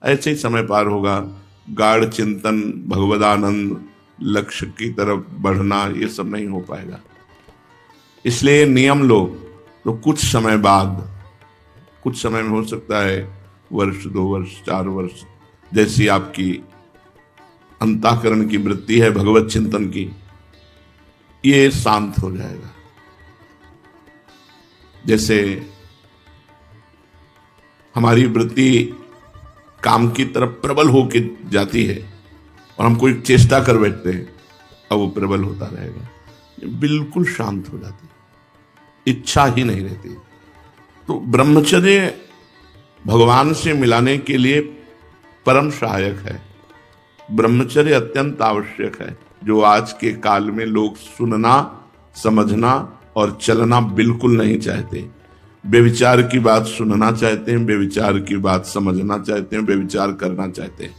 ऐसे ही समय पार होगा। गाढ़ चिंतन, भगवदानंद, लक्ष्य की तरफ बढ़ना, ये सब नहीं हो पाएगा। इसलिए नियम लो तो कुछ समय बाद, कुछ समय में हो सकता है वर्ष, 2 वर्ष, 4 वर्ष, जैसी आपकी अंतःकरण की वृत्ति है भगवत चिंतन की, ये शांत हो जाएगा। जैसे हमारी वृत्ति काम की तरफ प्रबल होके जाती है और हम कोई चेष्टा कर बैठते हैं, अब वो प्रबल होता रहेगा, बिल्कुल शांत हो जाती है, इच्छा ही नहीं रहती। तो ब्रह्मचर्य भगवान से मिलाने के लिए परम सहायक है। ब्रह्मचर्य अत्यंत आवश्यक है, जो आज के काल में लोग सुनना, समझना और चलना बिल्कुल नहीं चाहते। बेविचार की बात सुनना चाहते हैं, बेविचार की बात समझना चाहते हैं, बेविचार करना चाहते हैं।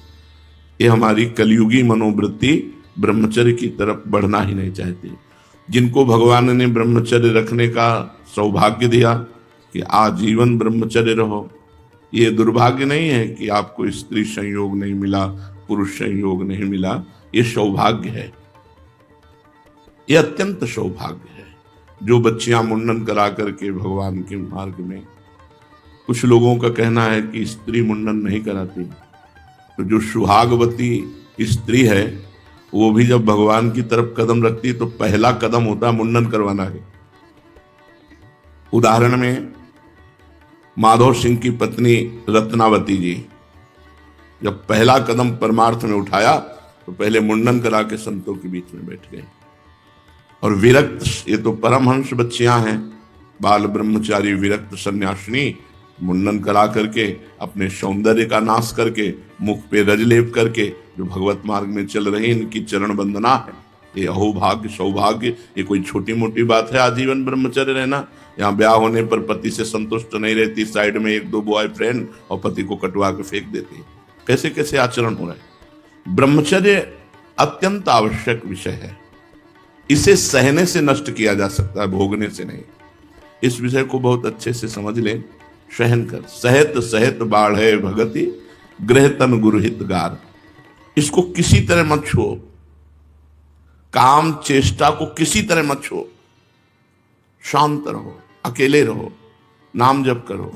ये हमारी कलयुगी मनोवृत्ति ब्रह्मचर्य की तरफ बढ़ना ही नहीं चाहती। जिनको भगवान ने ब्रह्मचर्य रखने का सौभाग्य दिया कि आजीवन ब्रह्मचर्य रहो, ये दुर्भाग्य नहीं है कि आपको स्त्री संयोग नहीं मिला, पुरुष संयोग नहीं मिला, ये सौभाग्य है, ये अत्यंत सौभाग्य है। जो बच्चियां मुंडन करा करके भगवान के मार्ग में, कुछ लोगों का कहना है कि स्त्री मुंडन नहीं कराती, तो जो सुहागवती स्त्री है वो भी जब भगवान की तरफ कदम रखती तो पहला कदम होता है मुंडन करवाना है। उदाहरण में माधव सिंह की पत्नी रत्नावती जी जब पहला कदम परमार्थ में उठाया तो पहले मुंडन करा के संतों के बीच में बैठ गए। और विरक्त, ये तो परमहंस बच्चियां हैं, बाल ब्रह्मचारी विरक्त सन्यासिनी, मुंडन करा करके अपने सौंदर्य का नाश करके, मुख पे रजलेप करके जो भगवत मार्ग में चल रही, इनकी चरण वंदना है। ये अहोभाग्य, सौभाग्य, ये कोई छोटी मोटी बात है आजीवन ब्रह्मचर्य रहना। यहाँ ब्याह होने पर पति से संतुष्ट नहीं रहती, साइड में 1-2 बॉयफ्रेंड और पति को कटवा के फेंक देती है। कैसे कैसे आचरण हो रहा है। ब्रह्मचर्य अत्यंत आवश्यक विषय है, इसे सहने से नष्ट किया जा सकता है, भोगने से नहीं। इस विषय को बहुत अच्छे से समझ लें। सहन कर, सहत सहत बाढ़े भगति, गृह तन गुरुहित गार। इसको किसी तरह मत छुओ, काम चेष्टा को किसी तरह मत छुओ। शांत रहो, अकेले रहो, नाम जप करो,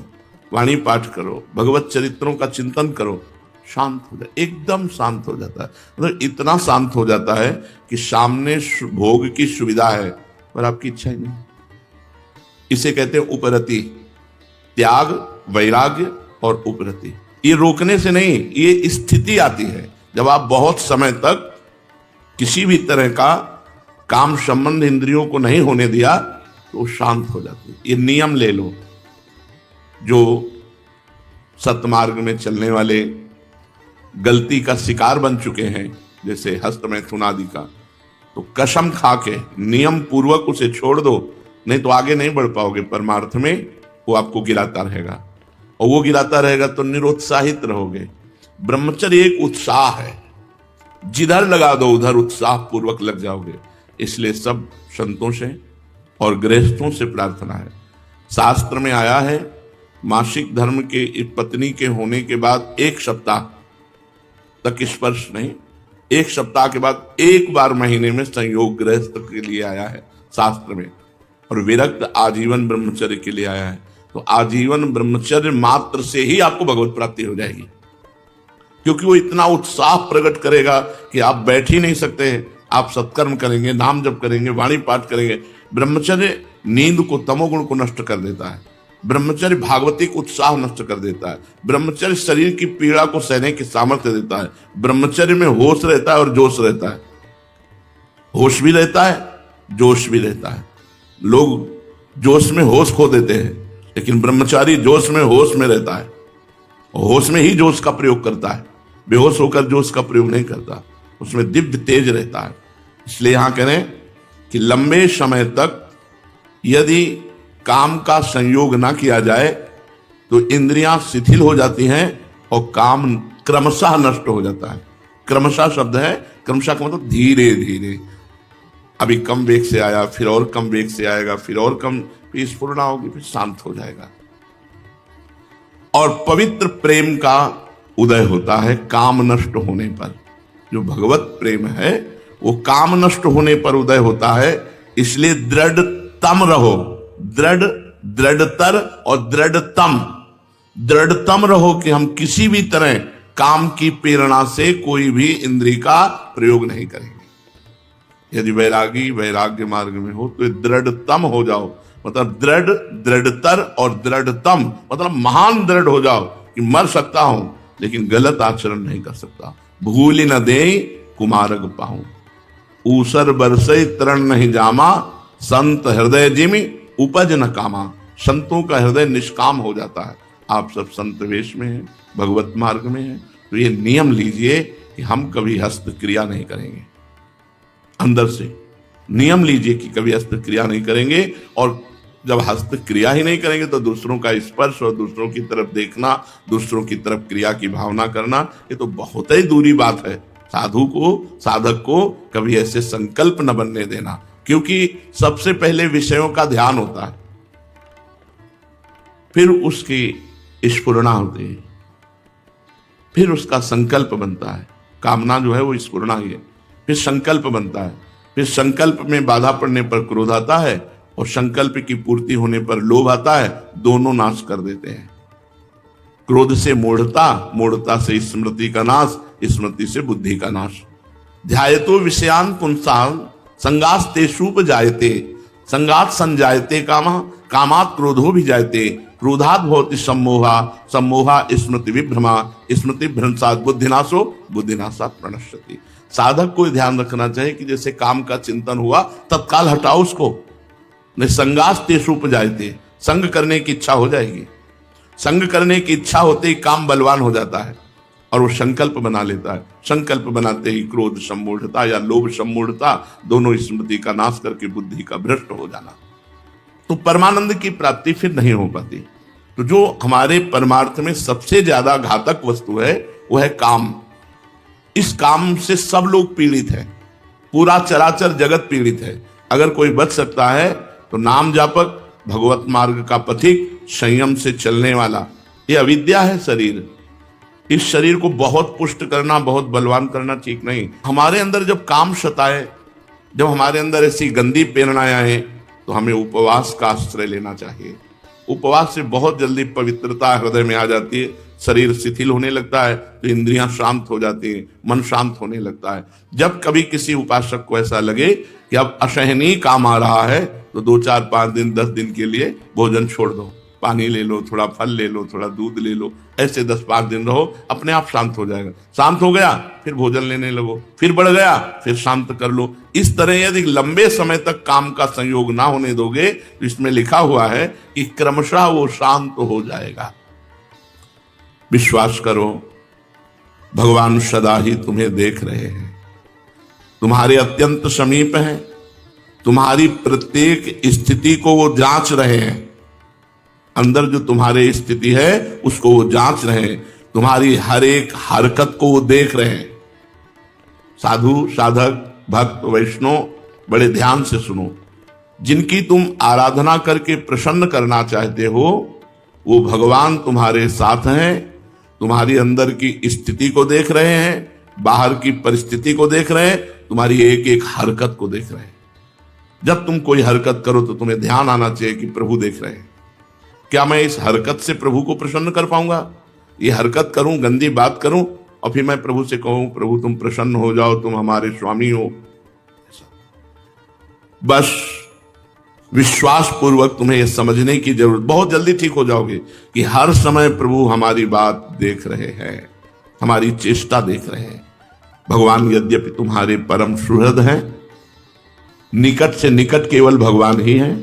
वाणी पाठ करो, भगवत चरित्रों का चिंतन करो, शांत हो जाए, एकदम शांत हो जाता है। मतलब इतना शांत हो जाता है कि सामने भोग की सुविधा है पर आपकी इच्छा ही नहीं। इसे कहते हैं उपरति, त्याग, वैराग्य और उपरति। ये रोकने से नहीं, ये स्थिति आती है जब आप बहुत समय तक किसी भी तरह का काम संबंध इंद्रियों को नहीं होने दिया तो शांत हो जाती है। ये नियम ले लो। जो सतमार्ग में चलने वाले गलती का शिकार बन चुके हैं, जैसे हस्त मैथुन आदि का, तो कसम खा के नियम पूर्वक उसे छोड़ दो, नहीं तो आगे नहीं बढ़ पाओगे। परमार्थ में वो आपको गिराता रहेगा, और वो गिराता रहेगा तो निरुत्साहित रहोगे। ब्रह्मचर्य एक उत्साह है, जिधर लगा दो उधर उत्साह पूर्वक लग जाओगे। इसलिए सब संतों से और गृहस्थों से प्रार्थना है। शास्त्र में आया है मासिक धर्म के पत्नी के होने के बाद 1 सप्ताह तक स्पर्श नहीं, 1 सप्ताह के बाद 1 बार महीने में संयोग गृहस्थ के लिए आया है शास्त्र में, और विरक्त आजीवन ब्रह्मचर्य के लिए आया है। तो आजीवन ब्रह्मचर्य मात्र से ही आपको भगवत प्राप्ति हो जाएगी, क्योंकि वो इतना उत्साह प्रकट करेगा कि आप बैठ ही नहीं सकते। आप सत्कर्म करेंगे, नाम जप करेंगे, वाणी पाठ करेंगे। ब्रह्मचर्य नींद को, तमोगुण को नष्ट कर देता है। ब्रह्मचर्य भागवतिक उत्साह नष्ट कर देता है। ब्रह्मचर्य शरीर की पीड़ा को सहने की सामर्थ्य देता है। ब्रह्मचर्य में होश रहता है और जोश रहता है। होश भी रहता है, जोश भी रहता है। लोग जोश में होश खो देते हैं, लेकिन ब्रह्मचारी जोश में होश में रहता है, होश में ही जोश का प्रयोग करता है। बेहोश होकर जोश का प्रयोग नहीं करता, उसमें दिव्य तेज रहता है। इसलिए यहां कह रहे हैं कि लंबे समय तक यदि काम का संयोग ना किया जाए तो इंद्रियां शिथिल हो जाती हैं और काम क्रमशः नष्ट हो जाता है। क्रमशः शब्द है, क्रमशः का मतलब धीरे धीरे। अभी कम वेग से आया, फिर और कम वेग से आएगा, फिर और कम, फिर स्फुरना होगी, फिर शांत हो जाएगा। और पवित्र प्रेम का उदय होता है काम नष्ट होने पर। जो भगवत प्रेम है वो काम नष्ट होने पर उदय होता है। इसलिए दृढ़तम रहो, दृढ़तर और दृढ़तम रहो कि हम किसी भी तरह काम की प्रेरणा से कोई भी इंद्रिय का प्रयोग नहीं करेंगे। यदि वैरागी वैराग्य मार्ग में हो तो दृढ़तम हो जाओ, मतलब दृढ़तर और दृढ़तम मतलब महान दृढ़ हो जाओ कि मर सकता हूं लेकिन गलत आचरण नहीं कर सकता। भूल न दे कुमारग पाऊं, ऊसर बरसे तरण नहीं जामा, संत हृदय जिमि उपज न कामा। संतों का हृदय निष्काम हो जाता है। आप सब संत वेश में हैं, भगवत मार्ग में हैं, तो ये नियम लीजिए कि हम कभी हस्त क्रिया नहीं करेंगे। अंदर से नियम लीजिए कि कभी हस्त क्रिया नहीं करेंगे। और जब हस्त क्रिया ही नहीं करेंगे तो दूसरों का स्पर्श और दूसरों की तरफ देखना, दूसरों की तरफ क्रिया की भावना करना, ये तो बहुत ही दूरी बात है। साधक को कभी ऐसे संकल्प न बनने देना, क्योंकि सबसे पहले विषयों का ध्यान होता है, फिर उसकी स्फुरणा होती है, फिर उसका संकल्प बनता है। कामना जो है वो स्फुरणा ही है, फिर संकल्प बनता है, फिर संकल्प में बाधा पड़ने पर क्रोध आता है और संकल्प की पूर्ति होने पर लोभ आता है। दोनों नाश कर देते हैं। क्रोध से मूढ़ता से स्मृति का नाश, स्मृति से बुद्धि का नाश। ध्यायतो विषयान पुंसान संगास तेषूप जायते, संगात संजायते कामात क्रोधो भी जायते, क्रोधात भवति सम्मोहा स्मृति विभ्रमा, स्मृति भ्रंशात बुद्धिनाशात प्रणश्यति। साधक को ध्यान रखना चाहिए कि जैसे काम का चिंतन हुआ तत्काल हटाओ उसको। संगास तेषूप जायते, संग करने की इच्छा हो जाएगी। संग करने की इच्छा होते ही काम बलवान हो जाता है और वो संकल्प बना लेता है। संकल्प बनाते ही क्रोध सम्मूढ़ता या लोभ सम्मूढ़ता दोनों स्मृति का नाश करके बुद्धि का भ्रष्ट हो जाना, तो परमानंद की प्राप्ति फिर नहीं हो पाती। तो जो हमारे परमार्थ में सबसे ज्यादा घातक वस्तु है वो है काम। इस काम से सब लोग पीड़ित हैं, पूरा चराचर जगत पीड़ित है। अगर कोई बच सकता है तो नाम जापक, भगवत मार्ग का पथिक, संयम से चलने वाला। ये अविद्या है शरीर। इस शरीर को बहुत पुष्ट करना, बहुत बलवान करना ठीक नहीं। हमारे अंदर जब काम सताए, जब हमारे अंदर ऐसी गंदी प्रेरणाएं आए, तो हमें उपवास का आश्रय लेना चाहिए। उपवास से बहुत जल्दी पवित्रता हृदय में आ जाती है, शरीर शिथिल होने लगता है, तो इंद्रियां शांत हो जाती हैं, मन शांत होने लगता है। जब कभी किसी उपासक को ऐसा लगे कि अब असहनीय काम आ रहा है, तो 2, 4, 5 दिन 10 दिन के लिए भोजन छोड़ दो, पानी ले लो, थोड़ा फल ले लो, थोड़ा दूध ले लो, ऐसे 10-5 दिन रहो, अपने आप शांत हो जाएगा। शांत हो गया फिर भोजन लेने लगो, फिर बढ़ गया फिर शांत कर लो। इस तरह यदि लंबे समय तक काम का संयोग ना होने दोगे तो इसमें लिखा हुआ है कि क्रमशः वो शांत हो जाएगा। विश्वास करो, भगवान सदा ही तुम्हें देख रहे हैं, तुम्हारे अत्यंत समीप हैं, तुम्हारी प्रत्येक स्थिति को वो जांच रहे हैं। अंदर जो तुम्हारी स्थिति है उसको वो जांच रहे हैं, तुम्हारी हर एक हरकत को वो देख रहे हैं। साधु, साधक, भक्त, वैष्णव बड़े ध्यान से सुनो। जिनकी तुम आराधना करके प्रसन्न करना चाहते हो वो भगवान तुम्हारे साथ हैं, तुम्हारी अंदर की स्थिति को देख रहे हैं, बाहर की परिस्थिति को देख रहे हैं, तुम्हारी एक एक हरकत को देख रहे हैं। जब तुम कोई हरकत करो तो तुम्हें ध्यान आना चाहिए कि प्रभु देख रहे हैं। क्या मैं इस हरकत से प्रभु को प्रसन्न कर पाऊंगा? ये हरकत करूं, गंदी बात करूं और फिर मैं प्रभु से कहूं प्रभु तुम प्रसन्न हो जाओ, तुम हमारे स्वामी हो। बस विश्वास पूर्वक तुम्हें यह समझने की जरूरत, बहुत जल्दी ठीक हो जाओगे कि हर समय प्रभु हमारी बात देख रहे हैं, हमारी चेष्टा देख रहे हैं। भगवान यद्यपि तुम्हारे परम सुहृद हैं, निकट से निकट केवल भगवान ही हैं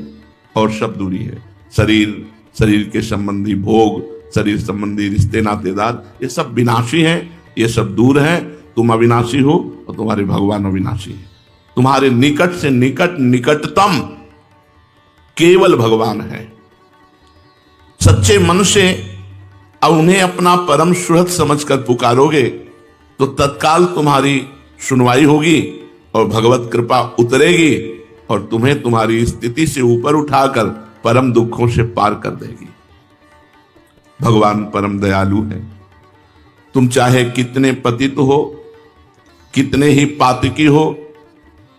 और सब दूरी है। शरीर के संबंधी भोग, शरीर संबंधी रिश्ते नातेदार, ये सब विनाशी हैं, ये सब दूर हैं। तुम अविनाशी हो और तुम्हारे भगवान अविनाशी है। तुम्हारे निकट से निकटतम केवल भगवान है। सच्चे मन से अब उन्हें अपना परम सुहृद समझकर पुकारोगे तो तत्काल तुम्हारी सुनवाई होगी और भगवत कृपा उतरेगी और तुम्हें तुम्हारी स्थिति से ऊपर उठाकर परम दुखों से पार कर देगी। भगवान परम दयालु है, तुम चाहे कितने पतित हो, कितने ही पातकी हो,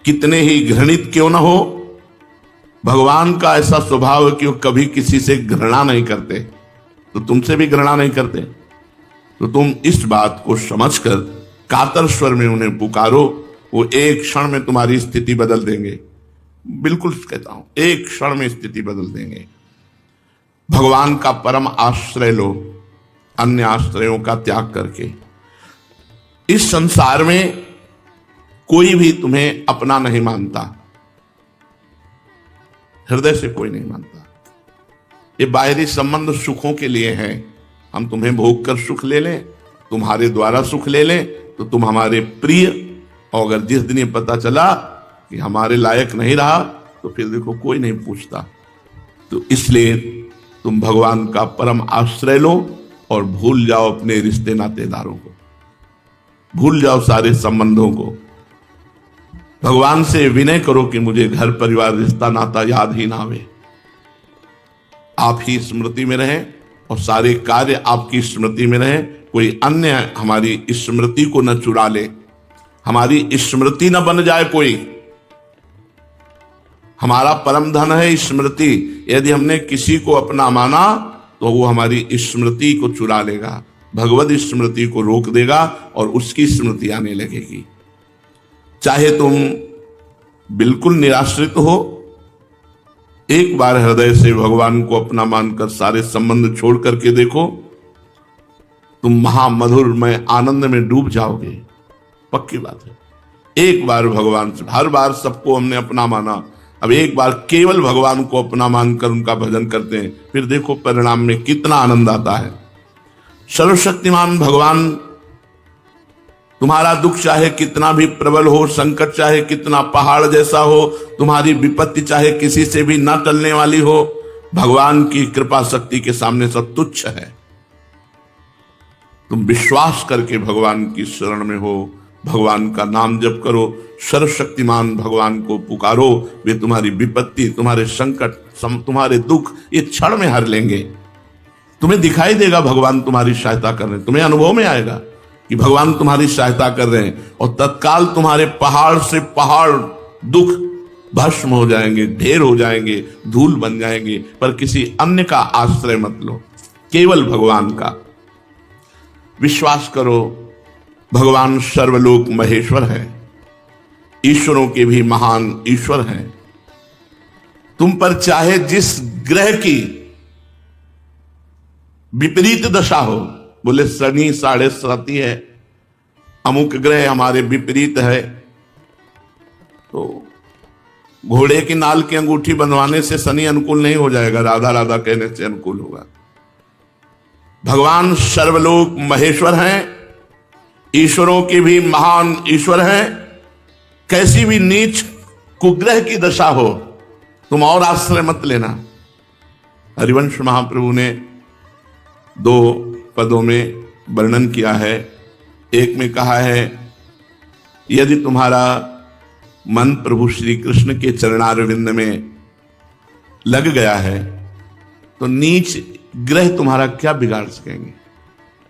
कितने ही घृणित क्यों न हो, भगवान का ऐसा स्वभाव है कि वो कभी किसी से घृणा नहीं करते, तो तुमसे भी घृणा नहीं करते। तो तुम इस बात को समझकर कातर स्वर में उन्हें पुकारो, वो एक क्षण में तुम्हारी स्थिति बदल देंगे। बिल्कुल कहता हूं, एक क्षण में स्थिति बदल देंगे। भगवान का परम आश्रय लो, अन्य आश्रयों का त्याग करके। इस संसार में कोई भी तुम्हें अपना नहीं मानता, हृदय से कोई नहीं मानता। ये बाहरी संबंध सुखों के लिए हैं। हम तुम्हें भोग कर सुख ले लें, तुम्हारे द्वारा सुख ले लें, तो तुम हमारे प्रिय, और अगर जिस दिन ये पता चला कि हमारे लायक नहीं रहा, तो फिर देखो कोई नहीं पूछता। तो इसलिए तुम भगवान का परम आश्रय लो और भूल जाओ अपने रिश्ते नातेदारों को, भूल जाओ सारे संबंधों को। भगवान से विनय करो कि मुझे घर परिवार रिश्ता नाता याद ही ना आवे, आप ही स्मृति में रहें और सारे कार्य आपकी स्मृति में रहें। कोई अन्य हमारी स्मृति को न चुरा ले, हमारी स्मृति न बन जाए कोई। हमारा परम धन है स्मृति। यदि हमने किसी को अपना माना तो वो हमारी स्मृति को चुरा लेगा, भगवत स्मृति को रोक देगा और उसकी स्मृति आने लगेगी। चाहे तुम बिल्कुल निराश्रित हो, एक बार हृदय से भगवान को अपना मानकर सारे संबंध छोड़ करके देखो, तुम महामधुरमय आनंद में डूब जाओगे। पक्की बात है। एक बार भगवान से, हर बार सबको हमने अपना माना, अब एक बार केवल भगवान को अपना मानकर उनका भजन करते हैं, फिर देखो परिणाम में कितना आनंद आता है। सर्वशक्तिमान भगवान, तुम्हारा दुख चाहे कितना भी प्रबल हो, संकट चाहे कितना पहाड़ जैसा हो, तुम्हारी विपत्ति चाहे किसी से भी ना टलने वाली हो, भगवान की कृपा शक्ति के सामने सब तुच्छ है। तुम विश्वास करके भगवान की शरण में हो, भगवान का नाम जप करो, सर्वशक्तिमान भगवान को पुकारो, वे तुम्हारी विपत्ति, तुम्हारे संकट, तुम्हारे दुख ये क्षण में हर लेंगे। तुम्हें दिखाई देगा भगवान तुम्हारी सहायता कर रहे हैं, तुम्हें अनुभव में आएगा कि भगवान तुम्हारी सहायता कर रहे हैं, और तत्काल तुम्हारे पहाड़ से पहाड़ दुख भस्म हो जाएंगे, ढेर हो जाएंगे, धूल बन जाएंगे। पर किसी अन्य का आश्रय मत लो, केवल भगवान का विश्वास करो। भगवान सर्वलोक महेश्वर है, ईश्वरों के भी महान ईश्वर हैं। तुम पर चाहे जिस ग्रह की विपरीत दशा हो, बोले शनि 7.5 है, अमुक ग्रह हमारे विपरीत है, तो घोड़े की नाल की अंगूठी बनवाने से शनि अनुकूल नहीं हो जाएगा, राधा राधा कहने से अनुकूल होगा। भगवान सर्वलोक महेश्वर हैं, ईश्वरों के भी महान ईश्वर हैं। कैसी भी नीच कुग्रह की दशा हो, तुम और आश्रय मत लेना। हरिवंश महाप्रभु ने 2 पदों में वर्णन किया है। एक में कहा है, यदि तुम्हारा मन प्रभु श्री कृष्ण के चरणारविंद में लग गया है, तो नीच ग्रह तुम्हारा क्या बिगाड़ सकेंगे।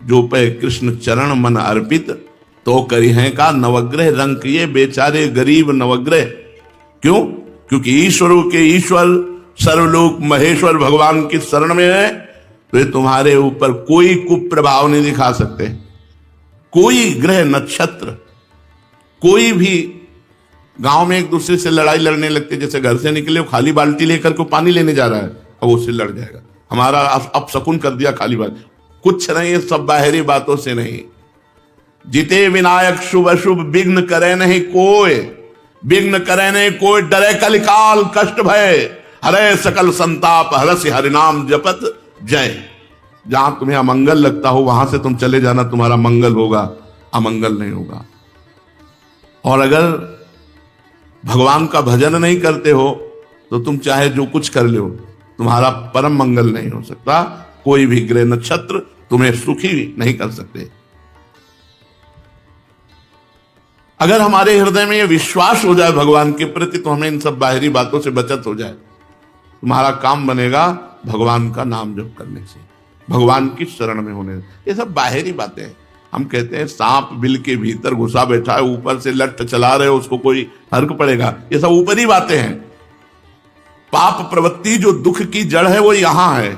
जो पे कृष्ण चरण मन अर्पित, तो करी हैं का नवग्रह रंग ये बेचारे गरीब नवग्रह। क्यों? क्योंकि ईश्वरों के ईश्वर सर्वलोक महेश्वर भगवान की शरण में है, तो ये तुम्हारे ऊपर कोई कुप्रभाव नहीं दिखा सकते। कोई ग्रह नक्षत्र, कोई भी गांव में एक दूसरे से लड़ाई लड़ने लगते, जैसे घर से निकले खाली बाल्टी लेकर के पानी लेने जा रहा है, अब उससे लड़ जाएगा, हमारा अपशकुन कर दिया खाली बाल्टी। कुछ नहीं, सब बाहरी बातों से नहीं। जिते विनायक शुभ अशुभ विघ्न करे नहीं कोई, विघ्न करे नहीं कोई, डरे कलिकाल कष्ट भय, हरे सकल संताप हरस हरिनाम जपत जय। जहां तुम्हें अमंगल लगता हो वहां से तुम चले जाना, तुम्हारा मंगल होगा, अमंगल नहीं होगा। और अगर भगवान का भजन नहीं करते हो तो तुम चाहे जो कुछ कर लो, तुम्हारा परम मंगल नहीं हो सकता। कोई भी ग्रह नक्षत्र तुम्हें सुखी नहीं कर सकते। अगर हमारे हृदय में यह विश्वास हो जाए भगवान के प्रति, तो हमें इन सब बाहरी बातों से बचत हो जाए। तुम्हारा काम बनेगा भगवान का नाम जप करने से, भगवान की शरण में होने से। ये सब बाहरी बातें हैं। हम कहते हैं सांप बिल के भीतर घुसा बैठा है, ऊपर से लठ चला रहे हो, उसको कोई फर्क पड़ेगा? ये सब ऊपरी बातें हैं। पाप प्रवृत्ति जो दुख की जड़ है वो यहां है,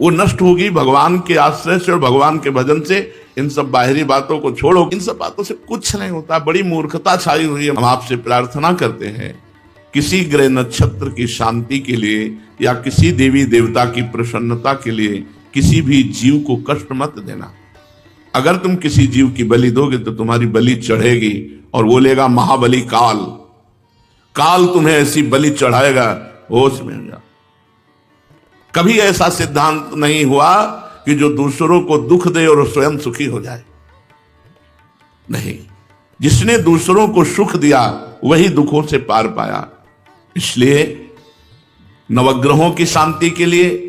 वो नष्ट होगी भगवान के आश्रय से और भगवान के भजन से। इन सब बाहरी बातों को छोड़ो, इन सब बातों से कुछ नहीं होता, बड़ी मूर्खता छाई हुई है। हम आपसे प्रार्थना करते हैं, किसी ग्रह नक्षत्र की शांति के लिए या किसी देवी देवता की प्रसन्नता के लिए किसी भी जीव को कष्ट मत देना। अगर तुम किसी जीव की बलि दोगे तो तुम्हारी बलि चढ़ेगी और वो लेगा महाबली काल। काल तुम्हें ऐसी बलि चढ़ाएगा, होश में हो जाओ। कभी ऐसा सिद्धांत नहीं हुआ कि जो दूसरों को दुख दे और स्वयं सुखी हो जाए। नहीं, जिसने दूसरों को सुख दिया वही दुखों से पार पाया। इसलिए नवग्रहों की शांति के लिए,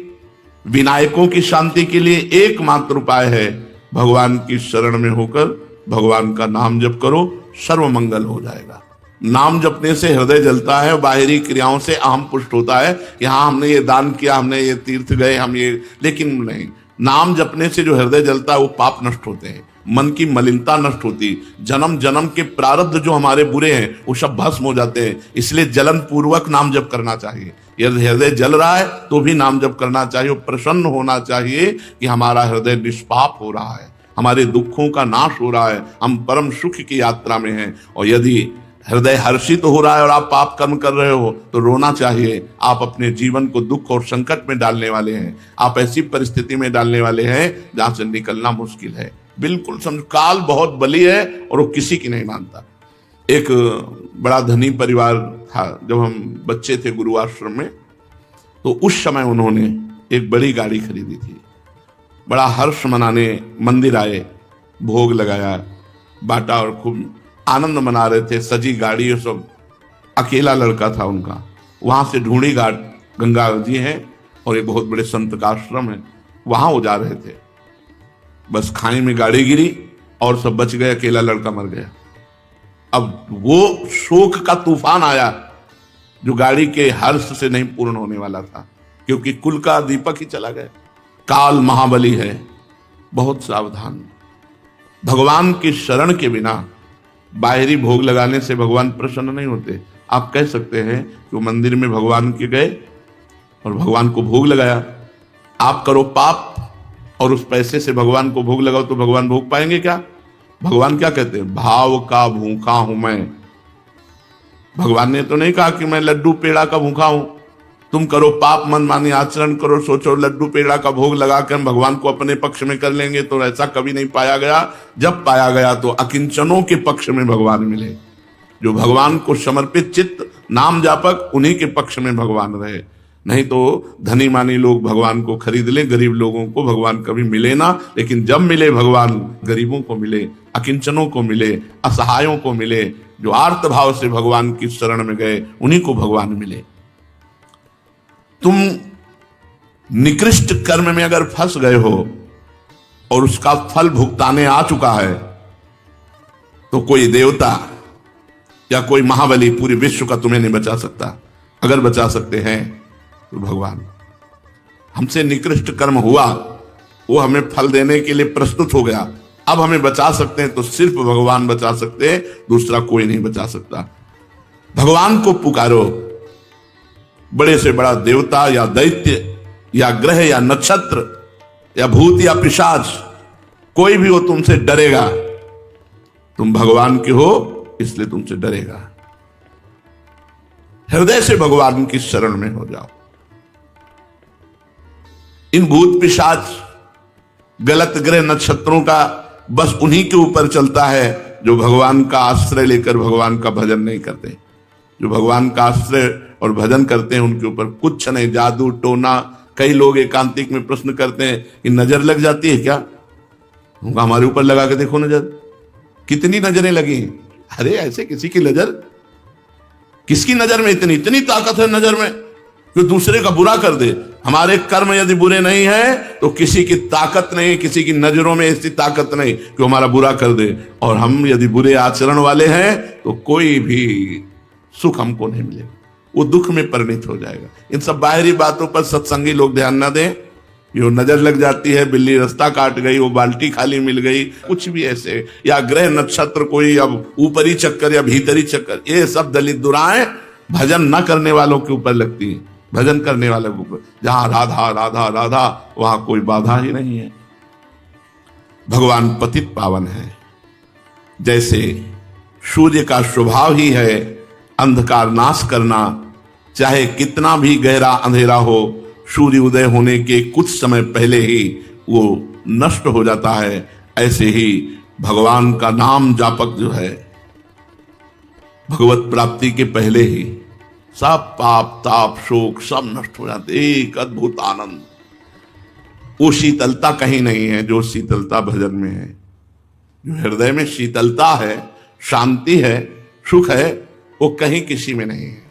विनायकों की शांति के लिए एकमात्र उपाय है भगवान की शरण में होकर भगवान का नाम जप करो, सर्व मंगल हो जाएगा। नाम जपने से हृदय जलता है, बाहरी क्रियाओं से अहम पुष्ट होता है कि हाँ हमने ये दान किया, हमने ये तीर्थ गए, हम ये, लेकिन नहीं, नाम जपने से जो हृदय जलता है वो पाप नष्ट होते हैं, मन की मलिनता नष्ट होती, जन्म जन्म के प्रारब्ध जो हमारे बुरे हैं वो सब भस्म हो जाते हैं। इसलिए जलन पूर्वक नाम जप करना चाहिए। यदि हृदय जल रहा है तो भी नाम जप करना चाहिए, प्रसन्न होना चाहिए कि हमारा हृदय निष्पाप हो रहा है, हमारे दुखों का नाश हो रहा है, हम परम सुख की यात्रा में हैं। और यदि हृदय हर्षित हो रहा है और आप पाप कर्म कर रहे हो तो रोना चाहिए। आप अपने जीवन को दुख और संकट में डालने वाले हैं, आप ऐसी परिस्थिति में डालने वाले हैं जहां से निकलना मुश्किल है। बिल्कुल समझ, काल बहुत बली है और वो किसी की नहीं मानता। एक बड़ा धनी परिवार था, जब हम बच्चे थे गुरु आश्रम में, तो उस समय उन्होंने एक बड़ी गाड़ी खरीदी थी। बड़ा हर्ष मनाने मंदिर आए, भोग लगाया, बांटा और खूब आनंद मना रहे थे, सजी गाड़ी और सब। अकेला लड़का था उनका। वहां से ढूंढी घाट गंगा जी है और एक बहुत बड़े संत का आश्रम है, वहां वो जा रहे थे। बस खाई में गाड़ी गिरी और सब बच गए, अकेला लड़का मर गया। अब वो शोक का तूफान आया जो गाड़ी के हर्ष से नहीं पूर्ण होने वाला था, क्योंकि कुल का दीपक ही चला गया। काल महाबली है, बहुत सावधान। भगवान की शरण के बिना बाहरी भोग लगाने से भगवान प्रसन्न नहीं होते। आप कह सकते हैं कि वो मंदिर में भगवान के गए और भगवान को भोग लगाया। आप करो पाप और उस पैसे से भगवान को भोग लगाओ तो भगवान भोग पाएंगे क्या? भगवान क्या कहते हैं? भाव का भूखा हूं मैं। भगवान ने तो नहीं कहा कि मैं लड्डू पेड़ा का भूखा हूं। तुम करो पाप, मनमानी आचरण करो, सोचो लड्डू पेड़ा का भोग लगाकर हम भगवान को अपने पक्ष में कर लेंगे, तो ऐसा कभी नहीं पाया गया। जब पाया गया तो अकिंचनों के पक्ष में भगवान मिले। जो भगवान को समर्पित चित्त नाम जापक, उन्हीं के पक्ष में भगवान रहे। नहीं तो धनी मानी लोग भगवान को खरीद लें, गरीब लोगों को भगवान कभी मिले ना। लेकिन जब मिले भगवान गरीबों को मिले, अकिंचनों को मिले, असहायों को मिले। जो आर्त भाव से भगवान की शरण में गए उन्हीं को भगवान मिले। तुम निकृष्ट कर्म में अगर फंस गए हो और उसका फल भुगताने आ चुका है तो कोई देवता या कोई महाबली पूरे विश्व का तुम्हें नहीं बचा सकता। अगर बचा सकते हैं तो भगवान। हमसे निकृष्ट कर्म हुआ, वो हमें फल देने के लिए प्रस्तुत हो गया, अब हमें बचा सकते हैं तो सिर्फ भगवान बचा सकते हैं, दूसरा कोई नहीं बचा सकता। भगवान को पुकारो। बड़े से बड़ा देवता या दैत्य या ग्रह या नक्षत्र या भूत या पिशाच, कोई भी हो तुमसे डरेगा। तुम भगवान के हो इसलिए तुमसे डरेगा। हृदय से भगवान की शरण में हो जाओ। इन भूत पिशाच गलत ग्रह नक्षत्रों का बस उन्हीं के ऊपर चलता है जो भगवान का आश्रय लेकर भगवान का भजन नहीं करते। जो भगवान का आश्रय और भजन करते हैं उनके ऊपर कुछ नहीं, जादू टोना। कई लोग एकांतिक में प्रश्न करते हैं कि नजर लग जाती है क्या? उनका हमारे ऊपर लगा के देखो नजर, कितनी नजरें लगी हैं। अरे ऐसे किसी की नजर, किसकी नजर में इतनी ताकत है नजर में कि दूसरे का बुरा कर दे। हमारे कर्म यदि बुरे नहीं है तो किसी की ताकत नहीं, किसी की नजरों में ऐसी ताकत नहीं कि हमारा बुरा कर दे। और हम यदि बुरे आचरण वाले हैं तो कोई भी सुख हमको नहीं मिलेगा, वो दुख में परिणित हो जाएगा। इन सब बाहरी बातों पर सत्संगी लोग ध्यान ना दें। ये नजर लग जाती है, बिल्ली रास्ता काट गई, वो बाल्टी खाली मिल गई, कुछ भी ऐसे, या ग्रह नक्षत्र कोई अब ऊपरी चक्कर या भीतरी चक्कर, ये सब दलित दुराएं भजन न करने वालों के ऊपर लगती हैं। भजन करने वालों के ऊपर जहां राधा राधा राधा वहां कोई बाधा ही नहीं है। भगवान पतित पावन है। जैसे सूर्य का स्वभाव ही है अंधकार नाश करना, चाहे कितना भी गहरा अंधेरा हो, सूर्य उदय होने के कुछ समय पहले ही वो नष्ट हो जाता है। ऐसे ही भगवान का नाम जापक जो है, भगवत प्राप्ति के पहले ही सब पाप ताप शोक सब नष्ट हो जाते, एक अद्भुत आनंद। वो शीतलता कहीं नहीं है जो शीतलता भजन में है। जो हृदय में शीतलता है, शांति है, सुख है, वो कहीं किसी में नहीं है।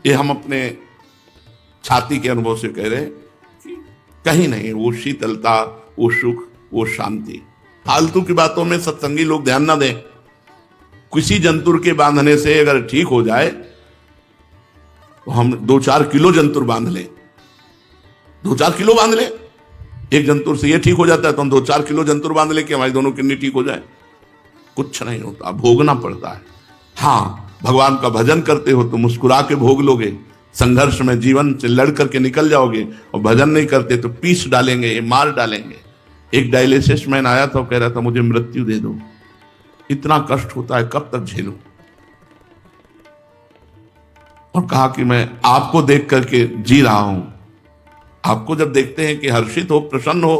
ये हम अपने छाती के अनुभव से कह रहे हैं कि कहीं नहीं, वो शीतलता, वो सुख, वो शांति। फालतू की बातों में सत्संगी लोग ध्यान ना दें। किसी जंतुर के बांधने से अगर ठीक हो जाए तो हम 2-4 किलो जंतुर बांध लें, 2-4 किलो बांध लें। एक जंतुर से ये ठीक हो जाता है तो हम 2-4 किलो जंतुर बांध लें कि हमारी दोनों किडनी ठीक हो जाए। कुछ नहीं होता, भोगना पड़ता है। हाँ, भगवान का भजन करते हो तो मुस्कुरा के भोग लोगे, संघर्ष में जीवन से लड़ करके निकल जाओगे। और भजन नहीं करते तो पीस डालेंगे, ये मार डालेंगे। एक डायलिसिस मैन आया था, कह रहा था मुझे मृत्यु दे दो, इतना कष्ट होता है, कब तक झेलूं। और कहा कि मैं आपको देख करके जी रहा हूं। आपको जब देखते हैं कि हर्षित हो, प्रसन्न हो,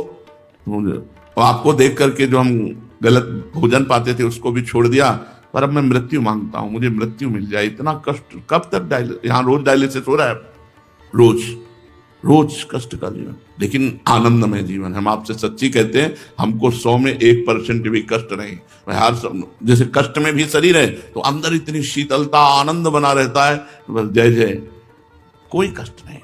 और आपको देख करके जो हम गलत भोजन पाते थे उसको भी छोड़ दिया, पर अब मैं मृत्यु मांगता हूं, मुझे मृत्यु मिल जाए। इतना कष्ट कब तक? यहां रोज डायलिसिस हो रहा है, रोज रोज कष्ट का जीवन, लेकिन आनंदमय जीवन। हम आपसे सच्ची कहते हैं, हमको 100 में 1% भी कष्ट नहीं। हर जैसे कष्ट में भी शरीर है तो अंदर इतनी शीतलता, आनंद बना रहता है, बस जय जय, कोई कष्ट नहीं।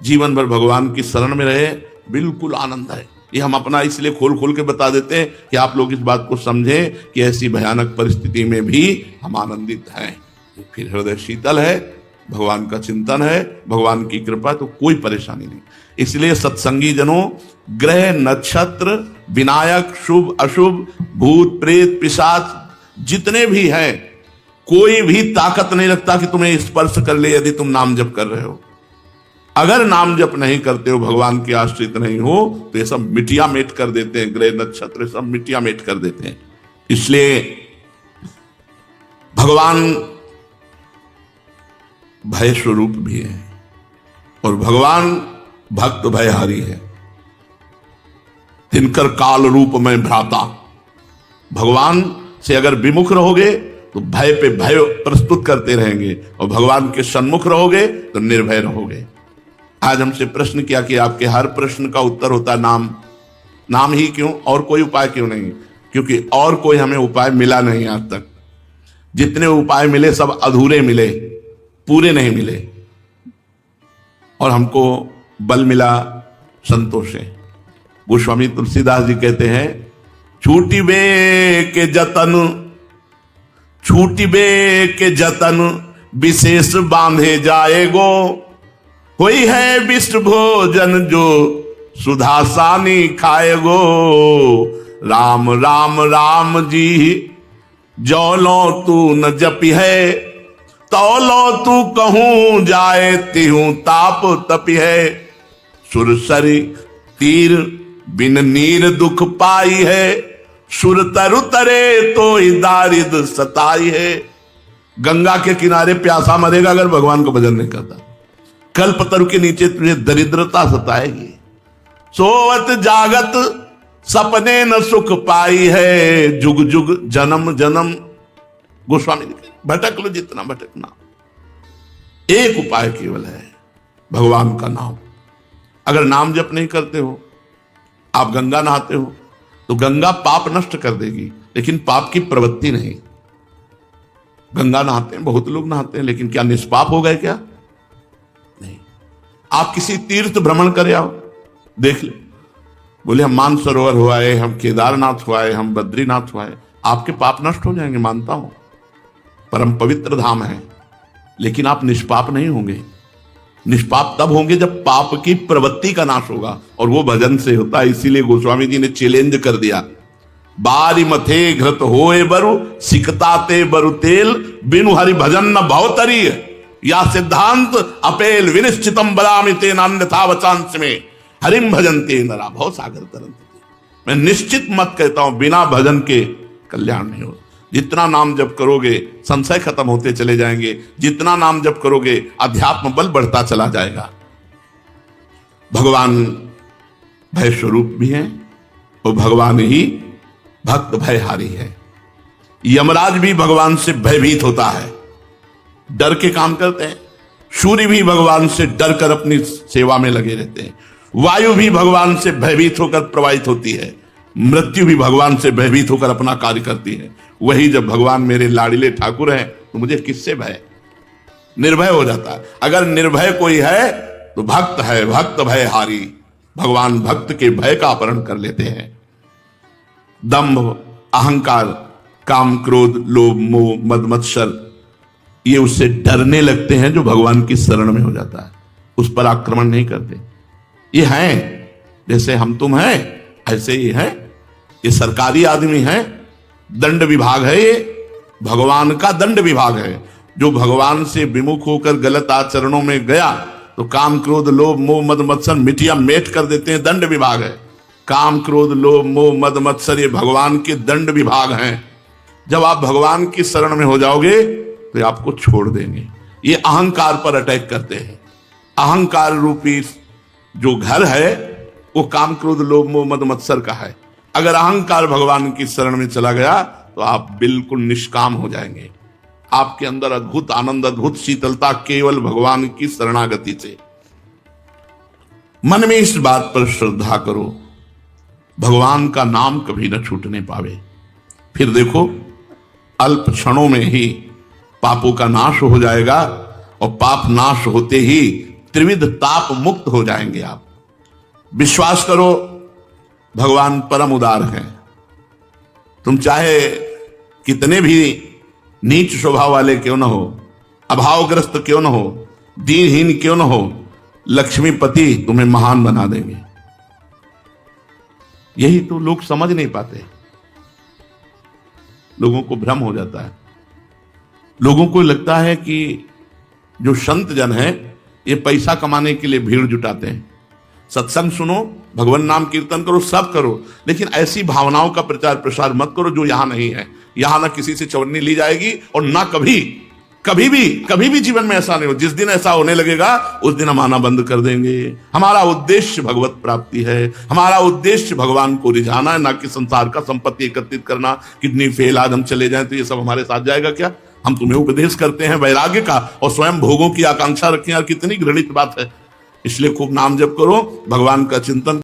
जीवन भर भगवान की शरण में रहे, बिल्कुल आनंद है। ये हम अपना इसलिए खोल खोल के बता देते हैं कि आप लोग इस बात को समझें कि ऐसी भयानक परिस्थिति में भी हम आनंदित हैं। फिर हृदय शीतल है, भगवान का चिंतन है, भगवान की कृपा, तो कोई परेशानी नहीं। इसलिए सत्संगी जनों, ग्रह नक्षत्र विनायक शुभ अशुभ भूत प्रेत पिशाच जितने भी हैं, कोई भी ताकत नहीं रखता कि तुम्हें स्पर्श कर ले यदि तुम नाम जप कर रहे हो। अगर नाम जप नहीं करते हो, भगवान के आश्रित नहीं हो, तो ये सब मिटिया मेट कर देते हैं। ग्रह नक्षत्र सब मिटिया मेट कर देते हैं। इसलिए भगवान भय स्वरूप भी है और भगवान भक्त भयहारी है। तिनकर काल रूप में भ्राता। भगवान से अगर विमुख रहोगे तो भय पे भय प्रस्तुत करते रहेंगे, और भगवान के सन्मुख रहोगे तो निर्भय रहोगे। आज हमसे प्रश्न किया कि आपके हर प्रश्न का उत्तर होता है नाम। नाम ही क्यों? और कोई उपाय क्यों नहीं? क्योंकि और कोई हमें उपाय मिला नहीं आज तक। जितने उपाय मिले सब अधूरे मिले, पूरे नहीं मिले। और हमको बल मिला, संतोष है। गोस्वामी तुलसीदास जी कहते हैं, छूटी बे के जतन, छूटी बे के जतन विशेष बांधे जाएगो, कोई है विष्णु भोजन जो सुधासानी खाएगो। राम राम राम जी जौलो तू न जपी है, तौलो तू कहूं जाए तिहूं ताप तपी है। सुरसरी तीर बिन नीर दुख पाई है, सुर तरु तरे तो दारिद सताई है। गंगा के किनारे प्यासा मरेगा अगर भगवान को भजन नहीं करता। कल्पतरु के नीचे तुझे दरिद्रता सताएगी। सोवत जागत सपने न सुख पाई है, जुग जुग जन्म जन्म। गोस्वामी लिखे, भटक लो जितना भटकना, एक उपाय केवल है, भगवान का नाम। अगर नाम जप नहीं करते हो, आप गंगा नहाते हो तो गंगा पाप नष्ट कर देगी, लेकिन पाप की प्रवृत्ति नहीं। गंगा नहाते हैं, बहुत लोग नहाते हैं, लेकिन क्या निष्पाप हो गए? क्या नहीं। आप किसी तीर्थ भ्रमण करे आओ, देख ले, बोले हम मानसरोवर हुआए, हम केदारनाथ हुआए, हम बद्रीनाथ हुआए, आपके पाप नष्ट हो जाएंगे, मानता हूं, परम पवित्र धाम है, लेकिन आप निष्पाप नहीं होंगे। निष्पाप तब होंगे जब पाप की प्रवृत्ति का नाश होगा, और वो भजन से होता है। इसीलिए गोस्वामी जी ने चैलेंज कर दिया, बारी मथे घृत होए बरु सिकताते बरु तेल, बिनु हरि भजन न भवतरी, या सिद्धांत अपेल विनिश्चितम बलामि तेन अन्यथा वचांस में हरिम भजनते नरा भव सागर तरंत। मैं निश्चित मत कहता हूं, बिना भजन के कल्याण नहीं हो। जितना नाम जप करोगे संशय खत्म होते चले जाएंगे, जितना नाम जप करोगे अध्यात्म बल बढ़ता चला जाएगा। भगवान भय स्वरूप भी हैं और भगवान ही भक्त भयहारी है। यमराज भी भगवान से भयभीत होता है, डर के काम करते हैं। सूर्य भी भगवान से डर कर अपनी सेवा में लगे रहते हैं। वायु भी भगवान से भयभीत होकर प्रवाहित होती है। मृत्यु भी भगवान से भयभीत होकर अपना कार्य करती है। वही जब भगवान मेरे लाड़िले ठाकुर हैं तो मुझे किससे भय, निर्भय हो जाता है। अगर निर्भय कोई है तो भक्त है, भक्त भयहारी। भगवान भक्त के भय का अपहरण कर लेते हैं। दंभ, अहंकार, काम, क्रोध, लोभ, मोह, मद मत्सर, ये उससे डरने लगते हैं जो भगवान की शरण में हो जाता है। उस पर आक्रमण नहीं करते। ये हैं जैसे हम तुम हैं, ऐसे ही हैं। ये सरकारी आदमी हैं, दंड विभाग है, ये भगवान का दंड विभाग है। जो भगवान से विमुख होकर गलत आचरणों में गया तो काम, क्रोध, लोभ, मोह, मद मत्सर मिटिया मेट कर देते हैं। दंड विभाग है। काम, क्रोध, लोभ, मोह, मद मत्सर ये भगवान के दंड विभाग हैं। जब आप भगवान की शरण में हो जाओगे तो आपको छोड़ देंगे। ये अहंकार पर अटैक करते हैं। अहंकार रूपी जो घर है वो काम, क्रोध, लोभ, मोह, मद मत्सर का है। अगर अहंकार भगवान की शरण में चला गया तो आप बिल्कुल निष्काम हो जाएंगे। आपके अंदर अद्भुत आनंद, अद्भुत शीतलता केवल भगवान की शरणागति से। मन में इस बात पर श्रद्धा करो, भगवान का नाम कभी न छूटने पावे। फिर देखो अल्प क्षणों में ही पापों का नाश हो जाएगा, और पाप नाश होते ही त्रिविध ताप मुक्त हो जाएंगे आप। विश्वास करो, भगवान परम उदार हैं। तुम चाहे कितने भी नीच स्वभाव वाले क्यों न हो, अभावग्रस्त क्यों न हो, दीनहीन क्यों न हो, लक्ष्मीपति तुम्हें महान बना देंगे। यही तो लोग समझ नहीं पाते। लोगों को भ्रम हो जाता है। लोगों को लगता है कि जो संत जन है ये पैसा कमाने के लिए भीड़ जुटाते हैं। सत्संग सुनो, भगवान नाम कीर्तन करो, सब करो, लेकिन ऐसी भावनाओं का प्रचार प्रसार मत करो जो यहां नहीं है। यहां ना किसी से चवन्नी ली जाएगी और ना कभी भी जीवन में ऐसा नहीं हो। जिस दिन ऐसा होने लगेगा उस दिन हम आना बंद कर देंगे। हमारा उद्देश्य भगवत प्राप्ति है, हमारा उद्देश्य भगवान को रिझाना है, ना कि संसार का संपत्ति एकत्रित करना। किडनी फेल आज हम चले जाएं तो ये सब हमारे साथ जाएगा क्या? हम तुम्हें उपदेश करते हैं वैराग्य का, और स्वयं भोगों की आकांक्षा रखें। यार कितनी घृणित बात है। इसलिए खूब नाम जप करो, भगवान का चिंतन